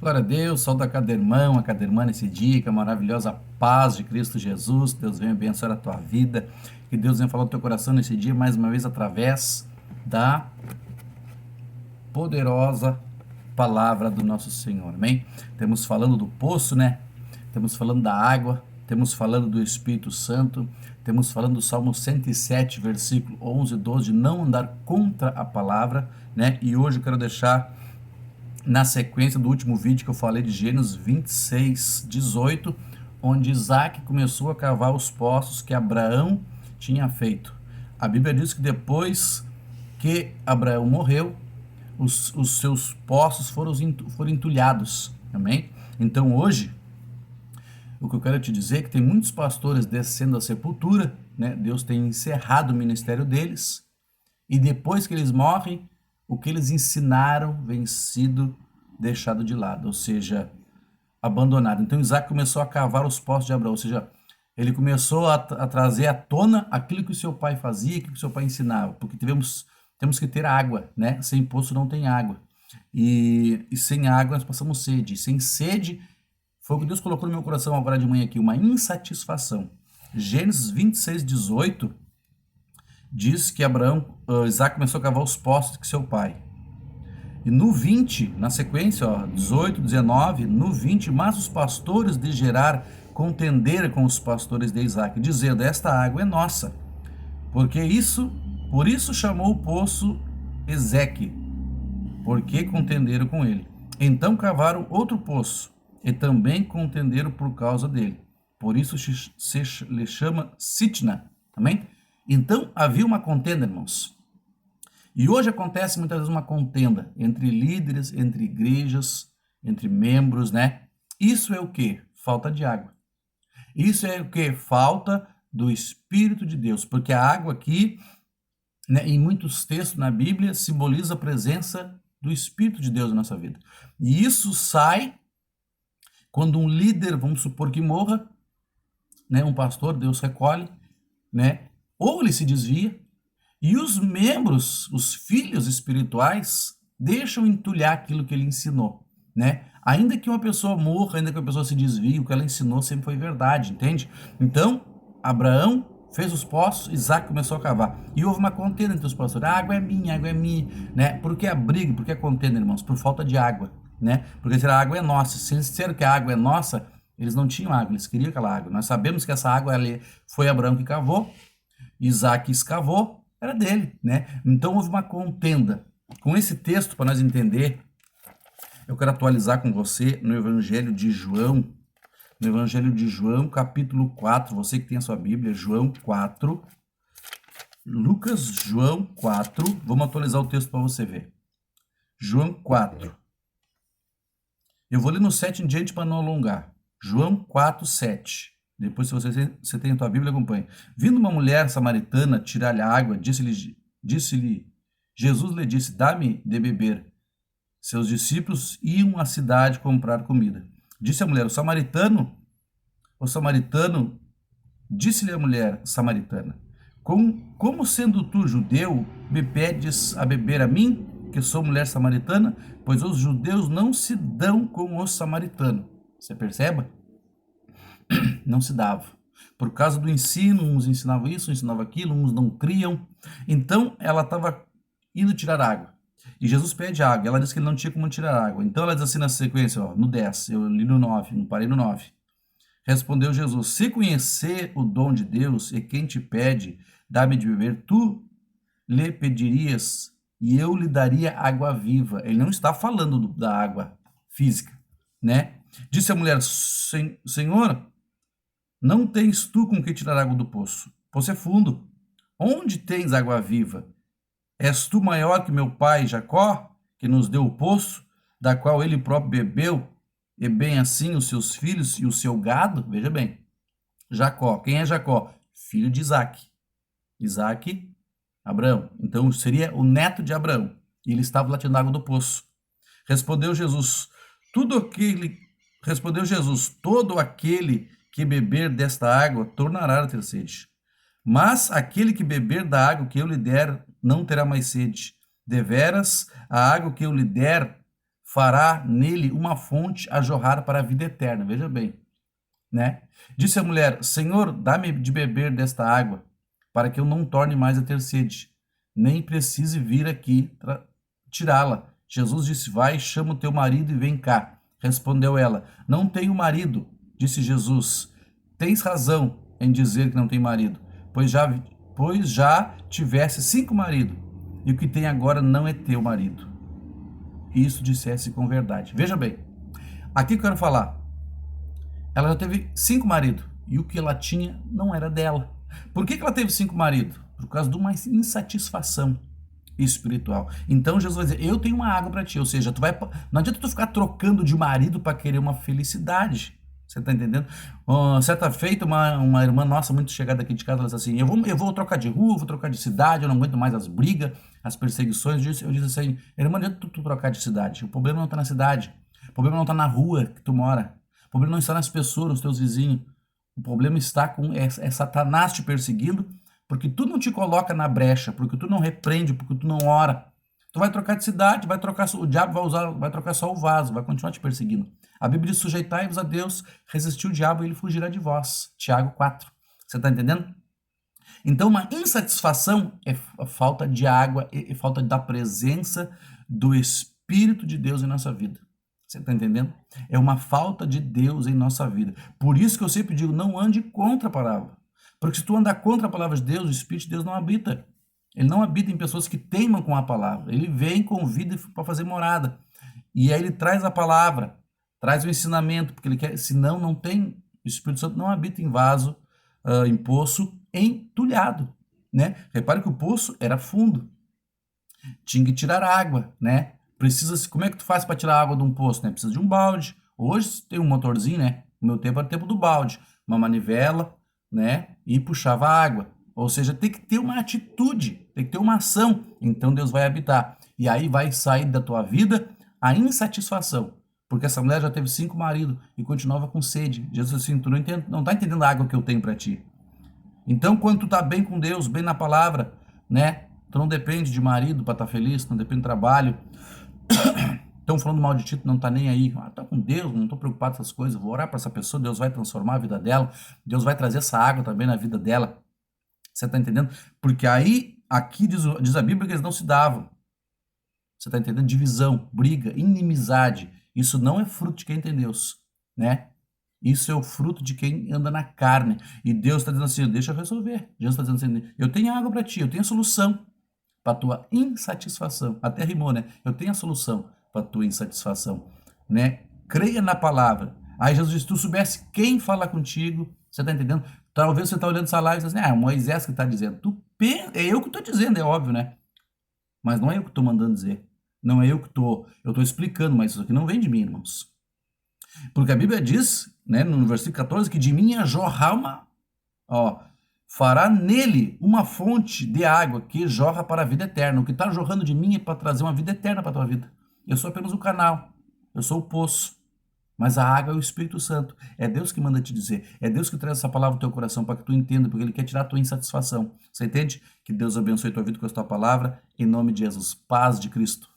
Glória a Deus, saúde a cada irmão, a cada irmã nesse dia, que a maravilhosa paz de Cristo Jesus, Deus venha abençoar a tua vida, que Deus venha falar no teu coração nesse dia, mais uma vez, através da poderosa palavra do nosso Senhor, amém? Temos falando do poço, né? Temos falando da água, temos falando do Espírito Santo, temos falando do Salmo 107, versículo 11 e 12, de não andar contra a palavra, né? E hoje eu quero deixar na sequência do último vídeo que eu falei de Gênesis 26, 18, onde Isaac começou a cavar os poços que Abraão tinha feito. A Bíblia diz que depois que Abraão morreu, os seus poços foram entulhados, amém? Então hoje, o que eu quero te dizer é que tem muitos pastores descendo a sepultura, né? Deus tem encerrado o ministério deles, e depois que eles morrem, o que eles ensinaram vem sido deixado de lado, ou seja, abandonado. Então Isaac começou a cavar os poços de Abraão, ou seja, ele começou a trazer à tona aquilo que o seu pai fazia, aquilo que o seu pai ensinava, porque temos que ter água, né? Sem poço não tem água. E sem água nós passamos sede. Sem sede, foi o que Deus colocou no meu coração agora de manhã aqui, uma insatisfação. Gênesis 26, 18 diz que Isaac começou a cavar os poços de seu pai. E no 20, na sequência, 18, 19, no 20, mas os pastores de Gerar contenderam com os pastores de Isaac, dizendo: esta água é nossa. Por isso chamou o poço Ezeque, porque contenderam com ele. Então cavaram outro poço, e também contenderam por causa dele. Por isso se lhe chama Sitna. Amém? Então havia uma contenda, irmãos. E hoje acontece muitas vezes uma contenda entre líderes, entre igrejas, entre membros, né? Isso é o quê? Falta de água. Isso é o quê? Falta do Espírito de Deus. Porque a água aqui, né, em muitos textos na Bíblia, simboliza a presença do Espírito de Deus na nossa vida. E isso sai quando um líder, vamos supor que morra, né, um pastor, Deus recolhe, né? Ou ele se desvia, e os membros, os filhos espirituais, deixam entulhar aquilo que ele ensinou, né? Ainda que uma pessoa morra, ainda que uma pessoa se desvie, o que ela ensinou sempre foi verdade, entende? Então, Abraão fez os poços, Isaac começou a cavar. E houve uma contenda entre os pastores. A água é minha, né? Por que a briga, por que a contenda, irmãos? Por falta de água, né? Porque se a água é nossa, se eles disseram que a água é nossa, eles não tinham água, eles queriam aquela água. Nós sabemos que essa água ali foi Abraão que cavou, Isaac escavou, era dele, né? Então houve uma contenda. Com esse texto, para nós entender, eu quero atualizar com você no Evangelho de João, capítulo 4, você que tem a sua Bíblia, João 4, João 4, vamos atualizar o texto para você ver. João 4. Eu vou ler no 7 em diante para não alongar. João 4, 7. Depois, se você tem a tua Bíblia, acompanhe. Vindo uma mulher samaritana tirar-lhe água, disse-lhe, Jesus lhe disse: dá-me de beber. Seus discípulos iam à cidade comprar comida. Disse a mulher, o samaritano, disse-lhe a mulher samaritana: como sendo tu judeu, me pedes a beber a mim, que sou mulher samaritana? Pois os judeus não se dão com os samaritanos. Você percebe? Não se dava. Por causa do ensino, uns ensinavam isso, uns ensinavam aquilo, uns não criam. Então, ela estava indo tirar água. E Jesus pede água. Ela disse que ele não tinha como tirar água. Então, ela diz assim na sequência, no 10, eu li no 9, não parei no 9. Respondeu Jesus: se conhecer o dom de Deus e quem te pede, dá-me de beber, tu lhe pedirias e eu lhe daria água viva. Ele não está falando da água física, né? Disse a mulher: Senhor, não tens tu com que tirar água do poço. O poço é fundo. Onde tens água viva? És tu maior que meu pai Jacó, que nos deu o poço, da qual ele próprio bebeu, e bem assim os seus filhos e o seu gado? Veja bem, Jacó. Quem é Jacó? Filho de Isaac. Isaac, Abraão. Então seria o neto de Abraão. E ele estava lá tirando água do poço. Respondeu Jesus, todo aquele que beber desta água tornará a ter sede. Mas aquele que beber da água que eu lhe der não terá mais sede. Deveras, a água que eu lhe der fará nele uma fonte a jorrar para a vida eterna. Veja bem, né? Disse a mulher: Senhor, dá-me de beber desta água, para que eu não torne mais a ter sede, nem precise vir aqui tirá-la. Jesus disse: Vai, chama o teu marido e vem cá. Respondeu ela: Não tenho marido. Disse Jesus: Tens razão em dizer que não tem marido, pois já tivesse 5 maridos, e o que tem agora não é teu marido. Isso dissesse com verdade. Veja bem, aqui que eu quero falar. Ela já teve 5 maridos, e o que ela tinha não era dela. Por que ela teve 5 maridos? Por causa de uma insatisfação espiritual. Então Jesus vai dizer: eu tenho uma água para ti. Ou seja, não adianta tu ficar trocando de marido para querer uma felicidade. Você está entendendo? Certa feita, uma irmã nossa muito chegada aqui de casa, ela disse assim: eu vou trocar de rua, vou trocar de cidade, eu não aguento mais as brigas, as perseguições. Eu disse assim: irmã, não adianta tu trocar de cidade. O problema não está na cidade. O problema não está na rua que tu mora. O problema não está nas pessoas, nos teus vizinhos. O problema está é Satanás te perseguindo, porque tu não te coloca na brecha, porque tu não repreende, porque tu não ora. Tu vai trocar de cidade, o diabo vai trocar só o vaso, vai continuar te perseguindo. A Bíblia diz: sujeitai-vos a Deus, resistir o diabo e ele fugirá de vós. Tiago 4. Você está entendendo? Então, uma insatisfação é a falta de água, é falta da presença do Espírito de Deus em nossa vida. Você está entendendo? É uma falta de Deus em nossa vida. Por isso que eu sempre digo: não ande contra a palavra. Porque se tu andar contra a palavra de Deus, o Espírito de Deus não habita. Ele não habita em pessoas que teimam com a palavra. Ele vem, convida para fazer morada. E aí ele traz a palavra, traz o ensinamento, porque ele quer, senão não tem, o Espírito Santo não habita em vaso, em poço, entulhado, né? Repare que o poço era fundo. Tinha que tirar água, né? Como é que tu faz para tirar água de um poço, né? Precisa de um balde. Hoje tem um motorzinho, né? No meu tempo era o tempo do balde, uma manivela, né? E puxava água. Ou seja, tem que ter uma atitude, tem que ter uma ação. Então Deus vai habitar. E aí vai sair da tua vida a insatisfação. Porque essa mulher já teve 5 maridos e continuava com sede. Jesus disse assim: tu não está entendendo a água que eu tenho para ti. Então, quando tu está bem com Deus, bem na palavra, né? Tu não depende de marido para estar feliz, não depende de trabalho. Estão falando mal de ti, tu não está nem aí. Tá com Deus, não estou preocupado com essas coisas. Vou orar para essa pessoa, Deus vai transformar a vida dela. Deus vai trazer essa água também na vida dela. Você está entendendo? Porque aí, aqui diz a Bíblia que eles não se davam. Você está entendendo? Divisão, briga, inimizade. Isso não é fruto de quem tem Deus, né? Isso é o fruto de quem anda na carne. E Deus está dizendo assim: deixa eu resolver. Deus está dizendo assim: eu tenho água para ti, eu tenho a solução para a tua insatisfação. Até rimou, né? Eu tenho a solução para a tua insatisfação, né? Creia na palavra. Aí Jesus disse: se tu soubesse quem fala contigo, você está entendendo? Talvez você está olhando essa live e diz assim: é Moisés que está dizendo. É eu que estou dizendo, é óbvio, né? Mas não é eu que estou mandando dizer. Não é eu que estou explicando, mas isso aqui não vem de mim, irmãos. Porque a Bíblia diz, né, no versículo 14, que de mim ia jorrar fará nele uma fonte de água que jorra para a vida eterna. O que está jorrando de mim é para trazer uma vida eterna para a tua vida. Eu sou apenas o canal, eu sou o poço. Mas a água é o Espírito Santo. É Deus que manda te dizer. É Deus que traz essa palavra no teu coração para que tu entenda, porque Ele quer tirar a tua insatisfação. Você entende? Que Deus abençoe a tua vida com a tua palavra. Em nome de Jesus. Paz de Cristo.